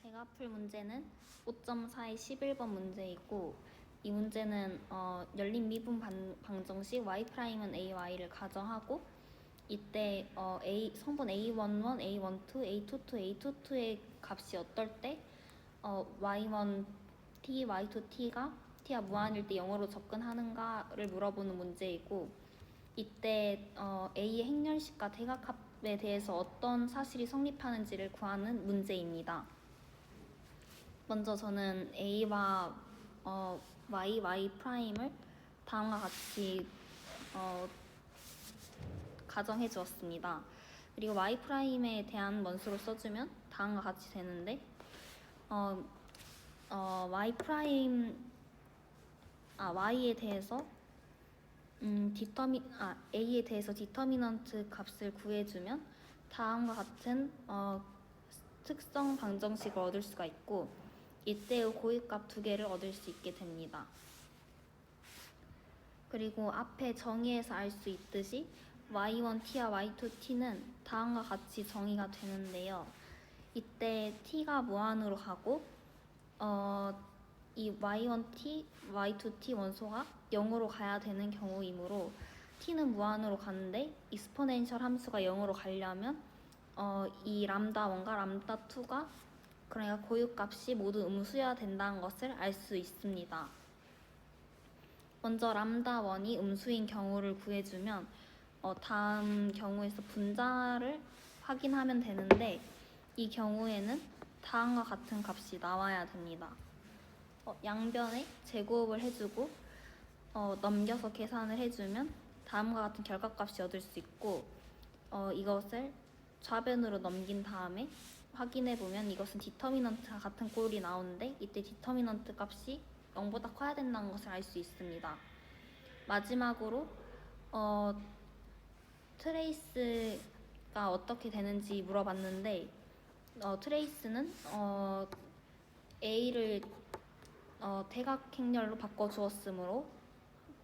제가 풀 문제는 5.4의 11번 문제이고, 이 문제는 열린 미분 방정식 y'은 ay를 가정하고, 이때 성분 a11, a12, a22, a22의 값이 어떨 때 y1t, y2t가 t가 무한일 때 0으로 접근하는가를 물어보는 문제이고, 이때 A의 행렬식과 대각합에 대해서 어떤 사실이 성립하는지를 구하는 문제입니다. 먼저 저는 A와 y 프라임을 다음과 같이 가정해 주었습니다. 그리고 y 프라임에 대한 원수로 써주면 다음과 같이 되는데 y 프라임 y에 대해서 A에 대해서 디터미넌트 값을 구해주면 다음과 같은 특성 방정식을 얻을 수가 있고, 이때의 고유값 두 개를 얻을 수 있게 됩니다. 그리고 앞에 정의에서 알 수 있듯이 y1t와 y2t는 다음과 같이 정의가 되는데요. 이때 t가 무한으로 가고 이 y1t, y2t 원소가 0으로 가야 되는 경우이므로 t는 무한으로 가는데 익스포넨셜 함수가 0으로 가려면 이 람다1과 람다2가 그러니까 고유값이 모두 음수여야 된다는 것을 알 수 있습니다. 먼저 람다1이 음수인 경우를 구해주면 다음 경우에서 분자를 확인하면 되는데, 이 경우에는 다음과 같은 값이 나와야 됩니다. 양변에 제곱을 해주고 넘겨서 계산을 해주면 다음과 같은 결과값이 얻을 수 있고, 이것을 좌변으로 넘긴 다음에 확인해보면 이것은 디터미넌트가 같은 꼴이 나오는데, 이때 디터미넌트 값이 0보다 커야 된다는 것을 알 수 있습니다. 마지막으로 트레이스가 어떻게 되는지 물어봤는데, 트레이스는 A를 대각행렬로 바꿔주었으므로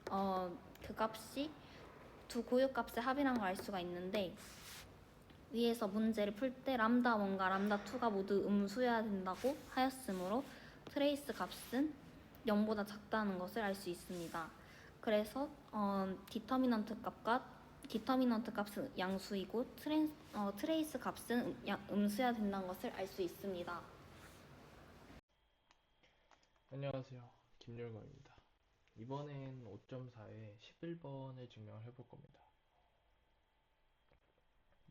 그 값이 두 고유값의 합이라는 걸 알 수가 있는데, 위에서 문제를 풀 때 람다1과 람다2가 모두 음수여야 된다고 하였으므로 트레이스 값은 0보다 작다는 것을 알 수 있습니다. 그래서 디터미넌트 값은 양수이고 트레이스 값은 음수여야 된다는 것을 알 수 있습니다. 안녕하세요. 김열광입니다. 이번엔 5.4의 11번을 증명을 해볼 겁니다.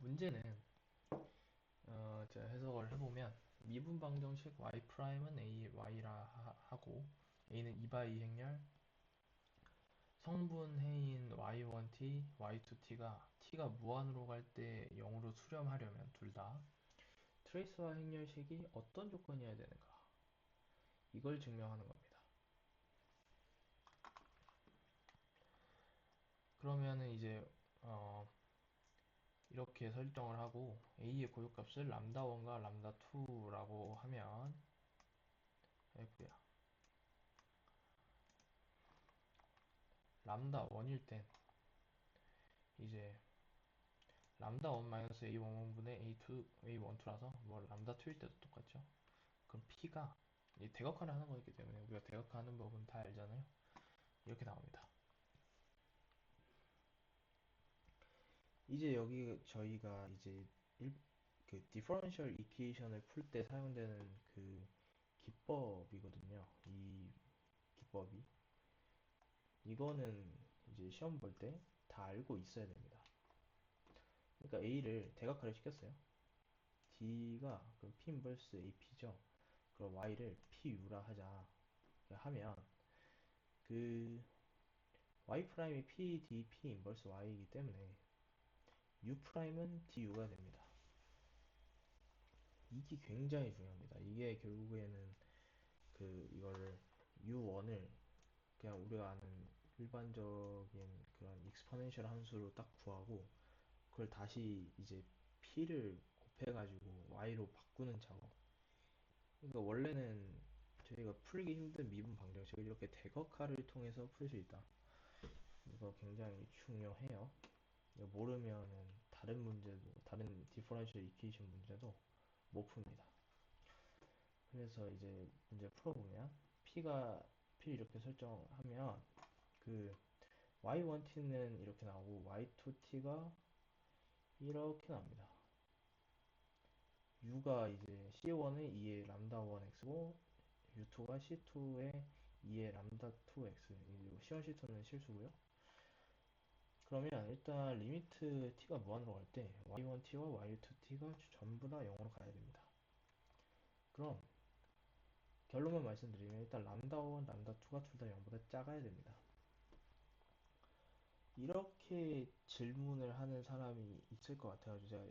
문제는 제가 해석을 해보면 미분 방정식 y'은 a, y라 하고 a는 2/2 행렬 성분 해인 y1t, y2t가 t가 무한으로 갈 때 0으로 수렴하려면 둘 다 트레이스와 행렬식이 어떤 조건이어야 되는가, 이걸 증명하는 겁니다. 그러면은 이제 이렇게 설정을 하고 a의 고유값을 람다1과 람다2라고 하면 f야 람다1일 땐 이제 람다1 a11분의 a12라서 뭐 람다2일 때도 똑같죠. 그럼 p가 대각화를 하는 거기 때문에 우리가 대각화하는 법은 다 알잖아요. 이렇게 나옵니다. 이제 여기 저희가 이제 그 디퍼런셜 이퀘이션을 풀 때 사용되는 그 기법이거든요. 이 기법이 이거는 이제 시험 볼 때 다 알고 있어야 됩니다. 그러니까 A를 대각화를 시켰어요. D가 그럼 P 인버스 AP죠. 그럼 Y를 PU라 하자 하면 그 Y 프라임이 P, D, P 인버스 Y이기 때문에 U 프라임은 DU가 됩니다. 이게 굉장히 중요합니다. 이게 결국에는 이거를 U1을 그냥 우리가 아는 일반적인 그런 익스포넨셜 함수로 딱 구하고 그걸 다시 이제 p를 곱해가지고 y로 바꾸는 작업. 그러니까 원래는 저희가 풀기 힘든 미분 방정식을 이렇게 대각화를 통해서 풀 수 있다. 이거 굉장히 중요해요. 이거 모르면은 다른 문제도, 다른 디퍼런셜 이퀘이션 문제도 못 풉니다. 그래서 이제 문제 풀어보면 P 이렇게 설정하면 그 y1t는 이렇게 나오고 y2t가 이렇게 나옵니다. u가 이제 c1의 2의 람다 1x고 u2가 c2의 2의 람다 2x. c1, c2는 실수고요. 그러면 일단 리미트 t가 무한으로 갈 때 y1t와 y2t가 전부 다 0으로 가야 됩니다. 그럼 결론만 말씀드리면 일단 람다 1, 람다 2가 둘 다 0보다 작아야 됩니다. 이렇게 질문을 하는 사람이 있을 것 같아가지고 제가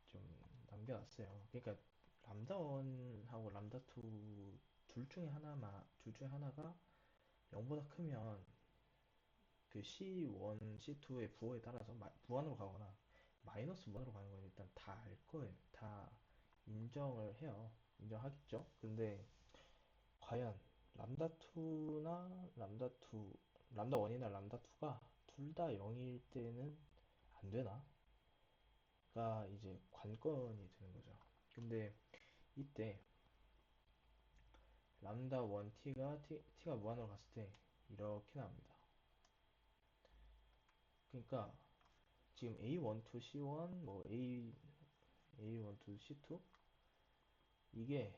좀 남겨놨어요. 그러니까 람다 1하고 람다 2 둘 중에 하나가 0보다 크면 그 C1, C2의 부호에 따라서 무한으로 가거나 마이너스 무한으로 가는 건 일단 다 알 거예요. 다 인정을 해요. 인정하겠죠? 근데 과연 람다 2나 람다 1이나 람다 2가 둘 다 0일 때는 안 되나? 가 이제 관건이 되는 거죠. 근데 이때 람다 1 t가 무한으로 갔을 때 이렇게 나옵니다. 그러니까 지금 A12 C1 뭐 A12 C2 이게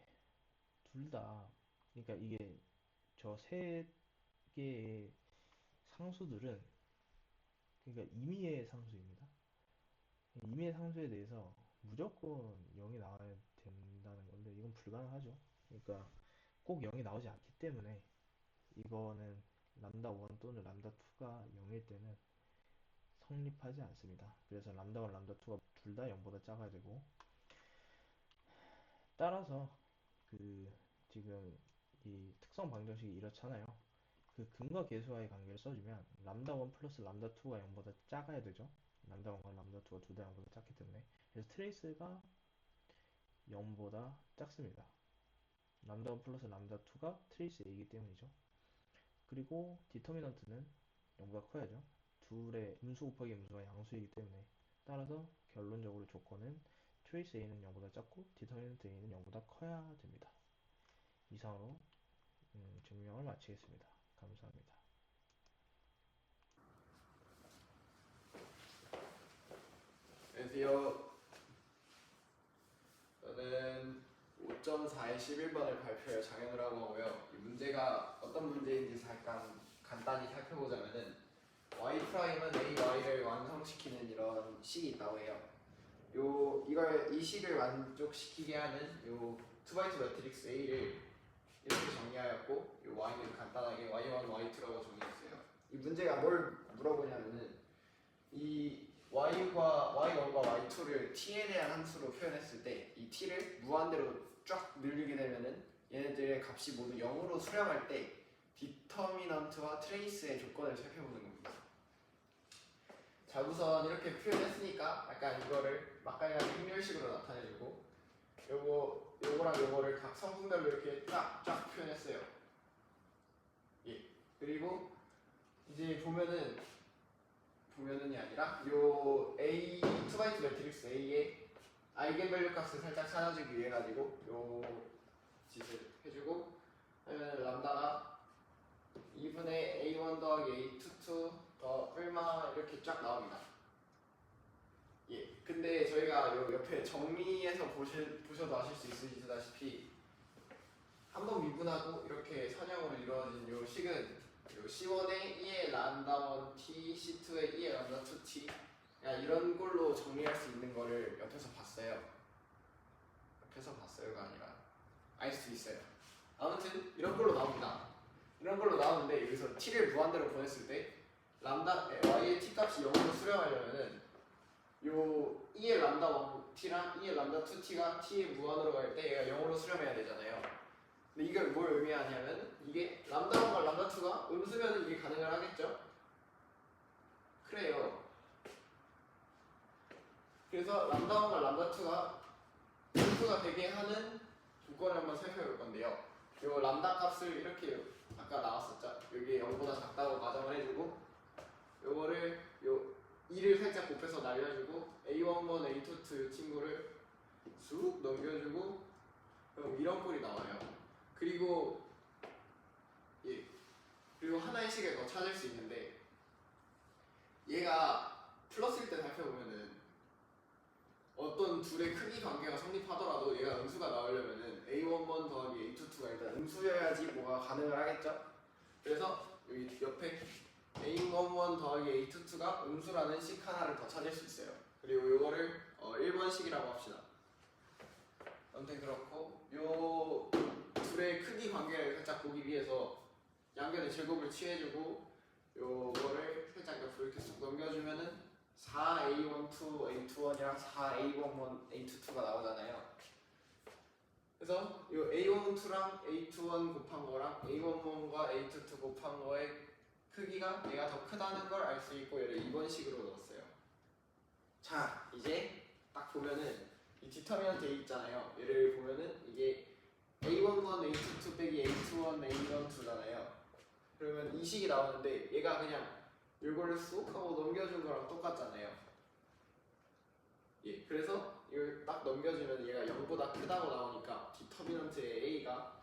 둘 다 그러니까 이게 저 세 개의 상수들은 그러니까 임의의 상수입니다. 임의의 상수에 대해서 무조건 0이 나와야 된다는 건데 이건 불가능하죠. 그러니까 꼭 0이 나오지 않기 때문에 이거는 람다 1 또는 람다 2가 0일 때는 성립하지 않습니다. 그래서 람다 1, 람다 2가 둘 다 0보다 작아야 되고 따라서 그 지금 이 특성 방정식이 이렇잖아요. 그 근과 계수와의 관계를 써주면 람다 1 플러스 람다 2가 0보다 작아야 되죠. 람다 1과 람다 2가 둘 다 0보다 작기 때문에 그래서 트레이스가 0보다 작습니다. 람다 1 플러스 람다 2가 트레이스 A이기 때문이죠. 그리고 디터미넌트는 0보다 커야죠. 둘의 음수 곱하기 음수가 양수이기 때문에 따라서 결론적으로 조건은 트레이스 A는 0보다 작고 디터미넌트 A는 0보다 커야 됩니다. 이상으로 증명을 마치겠습니다. 감사합니다. 안녕하세요. 저는 5.4의 11번을 발표할 장현우라고 하고요. 이 문제가 어떤 문제인지 잠깐 간단히 살펴보자면은 y''은 ay를 완성시키는 이런 식이 있다고 해요. 이 식을 만족시키게 하는 요 2x2 매트릭스 A를 이렇게 정리하였고 요 y는 간단하게 y1, y2라고 정리했어요. 이 문제가 뭘 물어보냐면은 이 y1과 y2를 t에 대한 함수로 표현했을 때 이 t를 무한대로 쫙 늘리게 되면은 얘네들의 값이 모두 0으로 수렴할 때 디터미넌트와 트레이스의 조건을 살펴보는 겁니다. 자, 우선 이렇게 표현했으니까 약간 이거를 막강하게 행렬식으로 나타내주고 요거랑 요거를 각 성분별로 이렇게 쫙 표현했어요. 예. 그리고 이제 보면은이 아니라 요 A 2x2 매트릭스 A의 아이겐밸류 값을 살짝 찾아주기 위해 가지고 요 짓을 해주고 하면 람다가 2분의 A1 더하기 A22 더 얼마 이렇게 쫙 나옵니다. 예. 근데 저희가 요 옆에 정리해서 보셔도 아실 수 있으시다시피 한번 미분하고 이렇게 선형으로 이루어진 요 식은 요 C1의 2의 람다 1t, C2의 2의 람다 2t 이런 걸로 정리할 수 있는 거를 옆에서 봤어요. 옆에서 봤어요가 아니라 알 수 있어요. 아무튼 이런 걸로 나옵니다. 이런 걸로 나오는데 여기서 t를 무한대로 보냈을 때 y의 t 값이 0으로 수렴하려면은 요 2의 람다 1t랑 2의 람다 2t가 t에 무한으로 갈 때 얘가 0으로 수렴해야 되잖아요. 근데 이걸 뭘 의미하냐면 이게 람다 1과 람다 2가 음수면 이게 가능을 하겠죠? 그래요. 그래서 람다 1과 람다 2가 음수가 되게 하는 조건을 한번 살펴볼 건데요. 요 람다 값을 이렇게 아까 나왔었죠? 여기 0보다 작다고 가정을 해주고 요거를 요 2를 살짝 곱해서 날려주고 A11, A22 이 친구를 쑥 넘겨주고 그럼 이런 꼴이 나와요. 그리고 그리고 하나의 식을 더 찾을 수 있는데 얘가 플러스일 때 살펴보면은 어떤 둘의 크기 관계가 성립하더라도 얘가 음수가 나오려면은 a11 더하기 a22가 일단 음수여야지 뭐가 가능을 하겠죠? 그래서 여기 옆에 a11 더하기 a22가 음수라는 식 하나를 더 찾을 수 있어요. 그리고 이거를 1번식이라고 합시다. 아무튼 그렇고 요 둘의 크기 관계를 살짝 보기 위해서 양변의 제곱을 취해주고 요거를 살짝 옆으로 이렇게 쑥 넘겨주면은 4a12 a21이랑 4a11 a22가 나오잖아요. 그래서 요 a12랑 a21 곱한 거랑 a11과 a22 곱한 거의 크기가 얘가 더 크다는 걸 알 수 있고 얘를 2번식으로 넣었어요. 자, 이제 딱 보면은 이 디터미넌트 A 있잖아요. 얘를 보면은 이게 a11 a22 빼기 a21 a12잖아요. 그러면 이 식이 나오는데 얘가 그냥 이거를 쏙 하고 넘겨준 거랑 똑같잖아요. 예, 그래서 이걸 딱 넘겨주면 얘가 0보다 크다고 나오니까 디터미넌트의 A가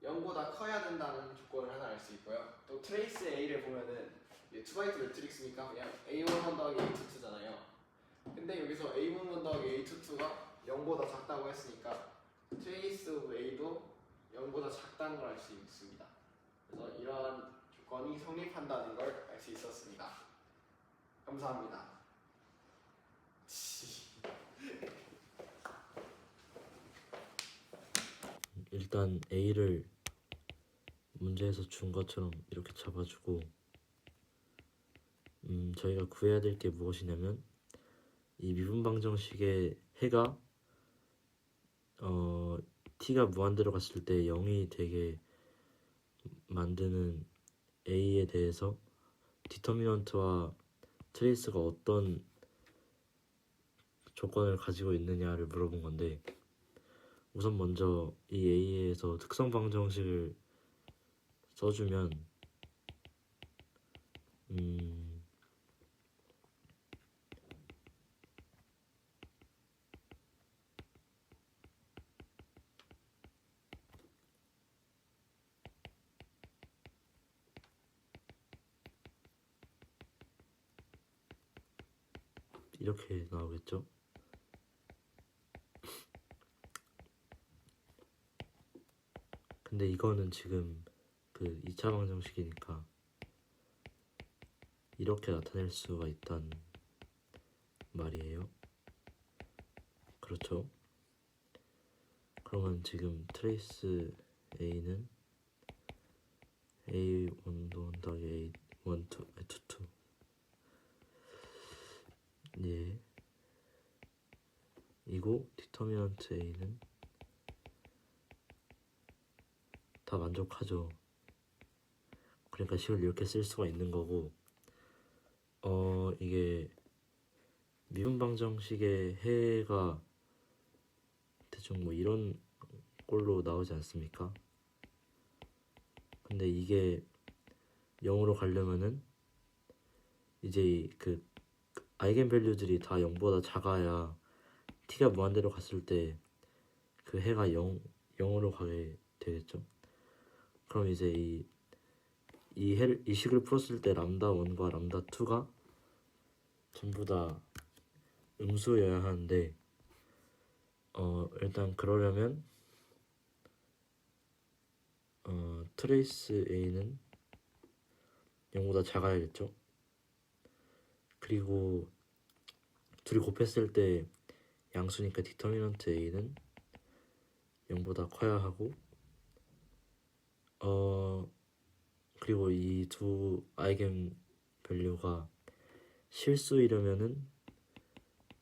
0보다 커야 된다는 조건을 하나 알 수 있고요. 또 트레이스 A를 보면은 2바이트 매트릭스니까 그냥 A11 더하기 A22잖아요. 근데 여기서 A11 더하기 A22가 0보다 작다고 했으니까 트레이스 오브 A도 0보다 작다는 걸 알 수 있습니다. 그래서 이러한 조건이 성립한다는 걸 알 수 있었습니다. 감사합니다. 일단 A를 문제에서 준 것처럼 이렇게 잡아주고 저희가 구해야 될 게 무엇이냐면 이 미분방정식의 해가 t가 무한대로 갔을 때 0이 되게 만드는 A에 대해서 디터미넌트와 트레이스가 어떤 조건을 가지고 있느냐를 물어본 건데 우선 먼저 이 A에서 특성 방정식을 써주면 이렇게 나오겠죠? 근데 이거는 지금 그 2차 방정식이니까 이렇게 나타낼 수가 있단 말이에요. 그렇죠? 그러면 지금 트레이스 A는 A1 더하기 A12 예. 이고 디터미넌트 A는 다 만족하죠. 그러니까 식을 이렇게 쓸 수가 있는 거고 이게 미분방정식의 해가 대충 뭐 이런 꼴로 나오지 않습니까? 근데 이게 0으로 가려면은 이제 그 아이겐밸류들이 다 0보다 작아야 t가 무한대로 갔을 때 그 해가 0으로 가게 되겠죠. 그럼 이제 이 식을 풀었을 때 람다1과 람다2가 전부 다 음수여야 하는데 일단 그러려면 트레이스 A는 0보다 작아야겠죠. 그리고 둘이 곱했을 때 양수니까 디터미넌트 A는 0보다 커야 하고 그리고 이 두 아이겐 밸류가 실수이려면은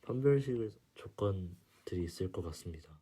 판별식을 조건들이 있을 것 같습니다.